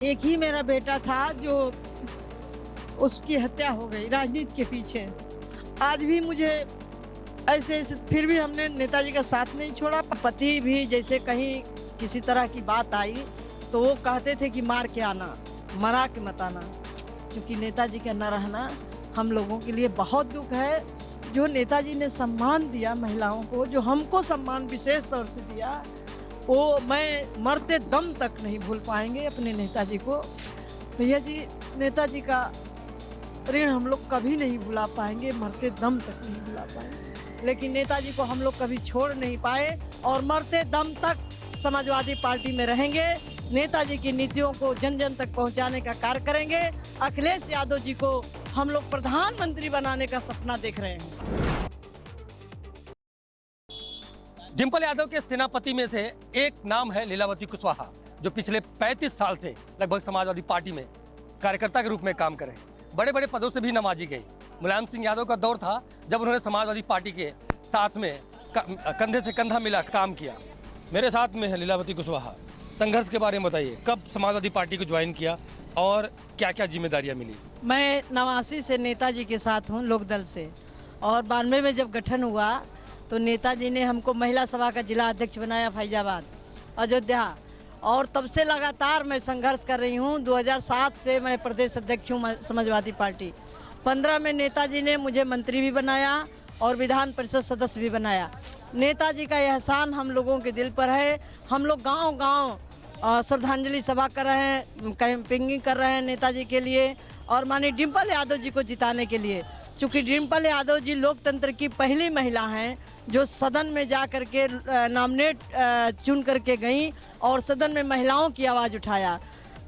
एक ही मेरा बेटा था जो उसकी हत्या हो गई राजनीति के पीछे। आज भी मुझे ऐसे ऐसे फिर भी हमने नेताजी का साथ नहीं छोड़ा। पति भी जैसे कहीं किसी तरह की बात आई तो वो कहते थे कि मार के आना, मरा के मत आना। क्योंकि नेताजी का न रहना हम लोगों के लिए बहुत दुख है। जो नेताजी ने सम्मान दिया महिलाओं को, जो हमको सम्मान विशेष तौर से दिया, वो मैं मरते दम तक नहीं भूल पाएंगे अपने नेताजी को। भैया जी, नेताजी का ऋण हम लोग कभी नहीं भुला पाएंगे, मरते दम तक नहीं भुला पाएंगे। लेकिन नेताजी को हम लोग कभी छोड़ नहीं पाए और मरते दम तक समाजवादी पार्टी में रहेंगे। नेताजी की नीतियों को जन जन तक पहुंचाने का कार्य करेंगे। अखिलेश यादव जी को हम लोग प्रधानमंत्री बनाने का सपना देख रहे हैं। डिंपल यादव के सेनापति में से एक नाम है लीलावती कुशवाहा, जो पिछले 35 साल से लगभग समाजवादी पार्टी में कार्यकर्ता के रूप में काम कर रहे हैं। बड़े बड़े पदों से भी नवाजी गई। मुलायम सिंह यादव का दौर था जब उन्होंने समाजवादी पार्टी के साथ में कंधे से कंधा मिला काम किया। मेरे साथ में है लीलावती कुशवाहा। संघर्ष के बारे में बताइए, कब समाजवादी पार्टी को ज्वाइन किया और क्या क्या जिम्मेदारियां मिली? मैं 89 से नेताजी के साथ हूँ, लोकदल से, और 92 में जब गठन हुआ तो नेताजी ने हमको महिला सभा का जिला अध्यक्ष बनाया फैजाबाद, अयोध्या, और तब से लगातार मैं संघर्ष कर रही हूँ। 2007 से मैं प्रदेश अध्यक्ष हूँ समाजवादी पार्टी। 15 में नेताजी ने मुझे मंत्री भी बनाया और विधान परिषद सदस्य भी बनाया। नेताजी का एहसान हम लोगों के दिल पर है। हम लोग गांव-गांव श्रद्धांजलि सभा कर रहे हैं, कैंपिंग कर रहे हैं नेताजी के लिए और माननीय डिंपल यादव जी को जिताने के लिए। चूँकि डिंपल यादव जी लोकतंत्र की पहली महिला हैं जो सदन में जा कर के नॉमिनेट चुन करके गई और सदन में महिलाओं की आवाज़ उठाया।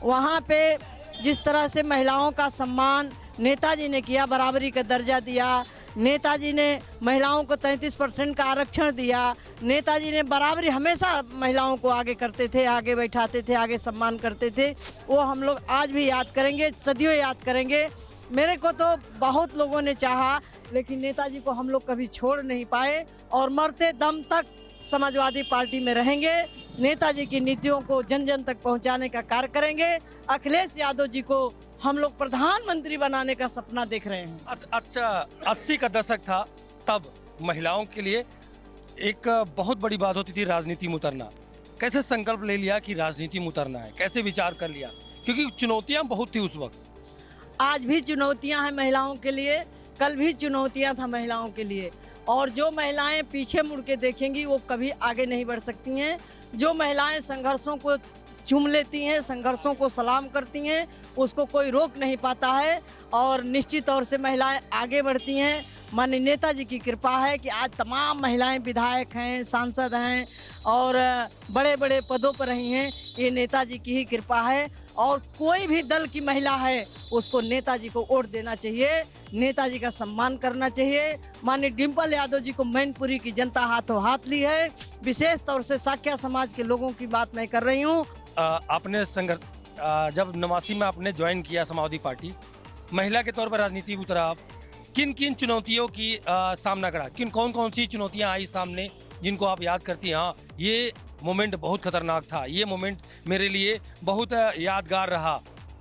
वहाँ पे जिस तरह से महिलाओं का सम्मान नेताजी ने किया, बराबरी का दर्जा दिया, नेताजी ने महिलाओं को 33% का आरक्षण दिया, नेताजी ने बराबरी हमेशा महिलाओं को आगे करते थे, आगे बैठाते थे, आगे सम्मान करते थे। वो हम लोग आज भी याद करेंगे, सदियों याद करेंगे। मेरे को तो बहुत लोगों ने चाहा, लेकिन नेताजी को हम लोग कभी छोड़ नहीं पाए और मरते दम तक समाजवादी पार्टी में रहेंगे। नेताजी की नीतियों को जन जन तक पहुंचाने का कार्य करेंगे। अखिलेश यादव जी को हम लोग प्रधानमंत्री बनाने का सपना देख रहे हैं। अच्छा, 80 का दशक था, तब महिलाओं के लिए एक बहुत बड़ी बात होती थी राजनीति में उतरना। कैसे संकल्प ले लिया कि राजनीति में उतरना है, कैसे विचार कर लिया? क्योंकि चुनौतियां बहुत थी उस वक्त। आज भी चुनौतियां हैं महिलाओं के लिए, कल भी चुनौतियां था महिलाओं के लिए, और जो महिलाएं पीछे मुड़ के देखेंगी वो कभी आगे नहीं बढ़ सकती हैं। जो महिलाएं संघर्षों को चूम लेती हैं, संघर्षों को सलाम करती हैं, उसको कोई रोक नहीं पाता है और निश्चित तौर से महिलाएं आगे बढ़ती हैं। माननीय नेताजी की कृपा है कि आज तमाम महिलाएं विधायक हैं, सांसद हैं और बड़े बड़े पदों पर रही हैं। ये नेताजी की ही कृपा है और कोई भी दल की महिला है उसको नेताजी को वोट देना चाहिए, नेताजी का सम्मान करना चाहिए। माननीय डिंपल यादव जी को मैनपुरी की जनता हाथों हाथ ली है। विशेष तौर से साक्या समाज के लोगों की बात मैं कर रही हूँ। आपने संघर्ष जब 89 में आपने ज्वाइन किया समाजवादी पार्टी, महिला के तौर पर राजनीति में उतरा, आप किन किन चुनौतियों की सामना करा? कौन कौन सी चुनौतियां आई सामने जिनको आप याद करती हैं? हाँ, ये मोमेंट बहुत खतरनाक था, ये मोमेंट मेरे लिए बहुत यादगार रहा,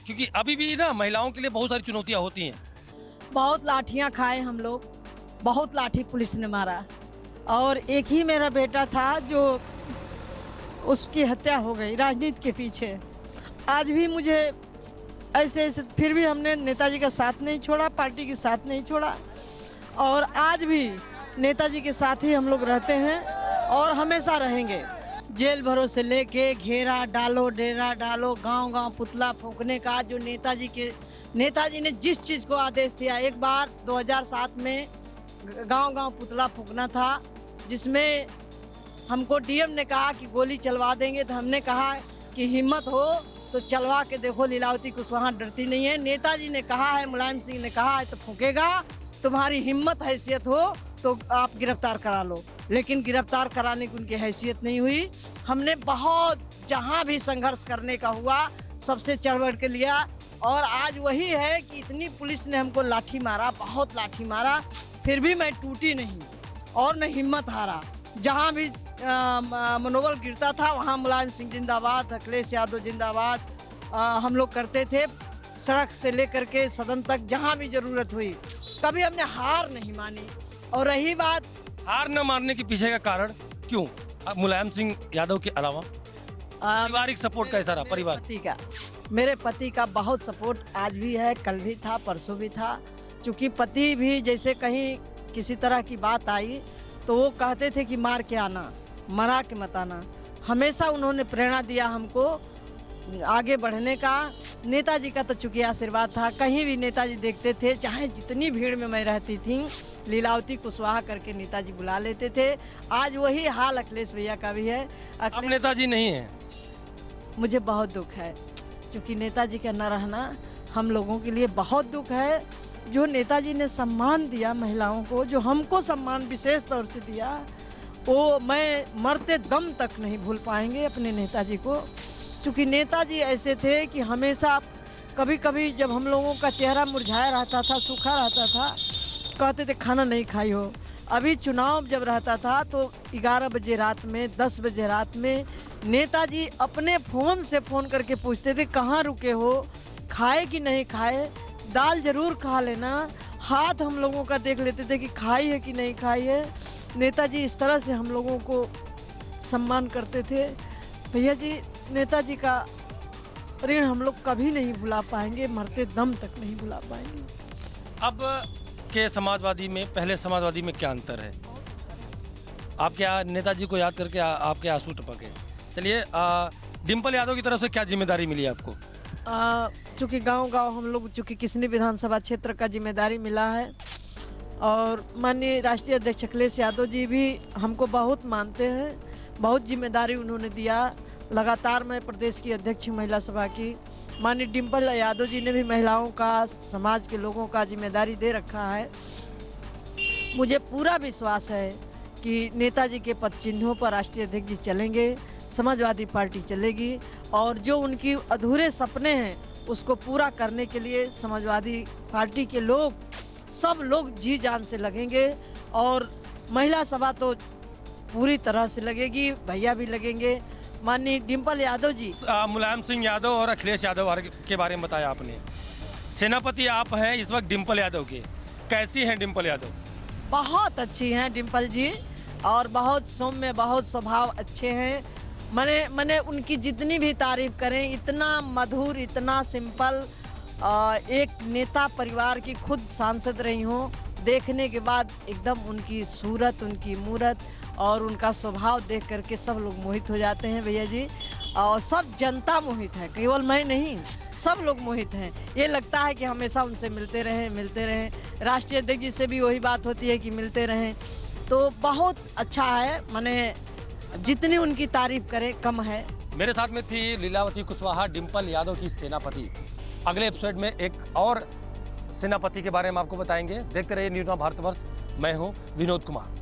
क्योंकि अभी भी ना महिलाओं के लिए बहुत सारी चुनौतियां होती हैं। बहुत लाठियां खाए हम लोग, बहुत लाठी पुलिस ने मारा, और एक ही मेरा बेटा था जो उसकी हत्या हो गई राजनीति के पीछे। आज भी मुझे ऐसे ऐसे फिर भी हमने नेताजी का साथ नहीं छोड़ा, पार्टी के साथ नहीं छोड़ा, और आज भी नेताजी के साथ ही हम लोग रहते हैं और हमेशा रहेंगे। जेल भरो से लेके घेरा डालो, डेरा डालो, गांव-गांव पुतला फूंकने का जो नेताजी ने जिस चीज़ को आदेश दिया। एक बार 2007 में गांव-गांव पुतला फूंकना था, जिसमें हमको डीएम ने कहा कि गोली चलवा देंगे, तो हमने कहा कि हिम्मत हो तो चलवा के देखो, लीलावती कुशवाहा डरती नहीं है। नेताजी ने कहा है, मुलायम सिंह ने कहा है तो फूंकेगा, तुम्हारी हिम्मत हैसियत हो तो आप गिरफ्तार करा लो। लेकिन गिरफ्तार कराने की उनकी हैसियत नहीं हुई। हमने बहुत जहां भी संघर्ष करने का हुआ सबसे चढ़ बढ़ के लिया, और आज वही है कि इतनी पुलिस ने हमको लाठी मारा, बहुत लाठी मारा, फिर भी मैं टूटी नहीं और न हिम्मत हारा। जहां भी मनोबल गिरता था वहाँ मुलायम सिंह जिंदाबाद, अखिलेश यादव जिंदाबाद, हम लोग करते थे, सड़क से लेकर के सदन तक जहाँ भी जरूरत हुई, कभी हमने हार नहीं मानी। और रही बात हार न मानने के पीछे का कारण क्यों? मुलायम सिंह यादव के अलावा पारिवारिक सपोर्ट कैसा रहा? परिवार पति का, मेरे पति का बहुत सपोर्ट आज भी है, कल भी था, परसों भी था। क्योंकि पति भी जैसे कहीं किसी तरह की बात आई तो वो कहते थे कि मार के आना, मरा के मत आना। हमेशा उन्होंने प्रेरणा दिया हमको आगे बढ़ने का। नेताजी का तो चूंकि आशीर्वाद था, कहीं भी नेताजी देखते थे, चाहे जितनी भीड़ में मैं रहती थी, लीलावती कुशवाहा करके नेताजी बुला लेते थे। आज वही हाल अखिलेश भैया का भी है। अब नेताजी नहीं है। मुझे बहुत दुख है, क्योंकि नेताजी का न रहना हम लोगों के लिए बहुत दुख है। जो नेताजी ने सम्मान दिया महिलाओं को, जो हमको सम्मान विशेष तौर से दिया, वो मैं मरते दम तक नहीं भूल पाएंगे अपने नेताजी को। क्योंकि नेताजी ऐसे थे कि हमेशा, कभी कभी जब हम लोगों का चेहरा मुरझाया रहता था, सूखा रहता था, कहते थे खाना नहीं खाई हो। अभी चुनाव जब रहता था तो 11 बजे रात में, 10 बजे रात में नेताजी अपने फ़ोन से फ़ोन करके पूछते थे कहाँ रुके हो, खाए कि नहीं खाए, दाल जरूर खा लेना। हाथ हम लोगों का देख लेते थे कि खाई है कि नहीं खाई है। नेताजी इस तरह से हम लोगों को सम्मान करते थे। भैया जी, नेताजी का ऋण हम लोग कभी नहीं भुला पाएंगे, मरते दम तक नहीं भुला पाएंगे। अब के समाजवादी में पहले समाजवादी में क्या अंतर है? आप क्या नेताजी को याद करके आपके आंसू टपके? चलिए, डिम्पल यादव की तरफ से क्या जिम्मेदारी मिली आपको? चूँकि गांव-गांव हम लोग, चूँकि किसनी विधानसभा क्षेत्र का जिम्मेदारी मिला है, और माननीय राष्ट्रीय अध्यक्ष अखिलेश यादव जी भी हमको बहुत मानते हैं, बहुत जिम्मेदारी उन्होंने दिया। लगातार मैं प्रदेश की अध्यक्ष महिला सभा की, माननीय डिम्पल यादव जी ने भी महिलाओं का, समाज के लोगों का जिम्मेदारी दे रखा है। मुझे पूरा विश्वास है कि नेताजी के पद चिन्हों पर राष्ट्रीय अध्यक्ष जी चलेंगे, समाजवादी पार्टी चलेगी, और जो उनकी अधूरे सपने हैं उसको पूरा करने के लिए समाजवादी पार्टी के लोग, सब लोग जी जान से लगेंगे। और महिला सभा तो पूरी तरह से लगेगी, भैया भी लगेंगे, माननीय डिम्पल यादव जी। मुलायम सिंह यादव और अखिलेश यादव के बारे में बताया आपने। सेनापति आप हैं इस वक्त डिम्पल यादव के, कैसी हैं डिम्पल यादव? बहुत अच्छी हैं डिम्पल जी, और बहुत सौम्य, बहुत स्वभाव अच्छे हैं। मैंने उनकी जितनी भी तारीफ करें, इतना मधुर, इतना सिंपल, एक नेता परिवार की खुद सांसद रही हूँ, देखने के बाद एकदम उनकी सूरत, उनकी मूरत और उनका स्वभाव देख करके सब लोग मोहित हो जाते हैं भैया जी। और सब जनता मोहित है, केवल मैं नहीं, सब लोग मोहित हैं। ये लगता है कि हमेशा उनसे मिलते रहें। राष्ट्रीय अध्यक्ष जी से भी वही बात होती है कि मिलते रहें। तो बहुत अच्छा है, मैंने जितनी उनकी तारीफ करें कम है। मेरे साथ में थी लीलावती कुशवाहा, डिम्पल यादव की सेनापति। अगले एपिसोड में एक और सेनापति के बारे में आपको बताएंगे। देखते रहिए न्यूज़ ऑन भारतवर्ष। मैं हूं विनोद कुमार।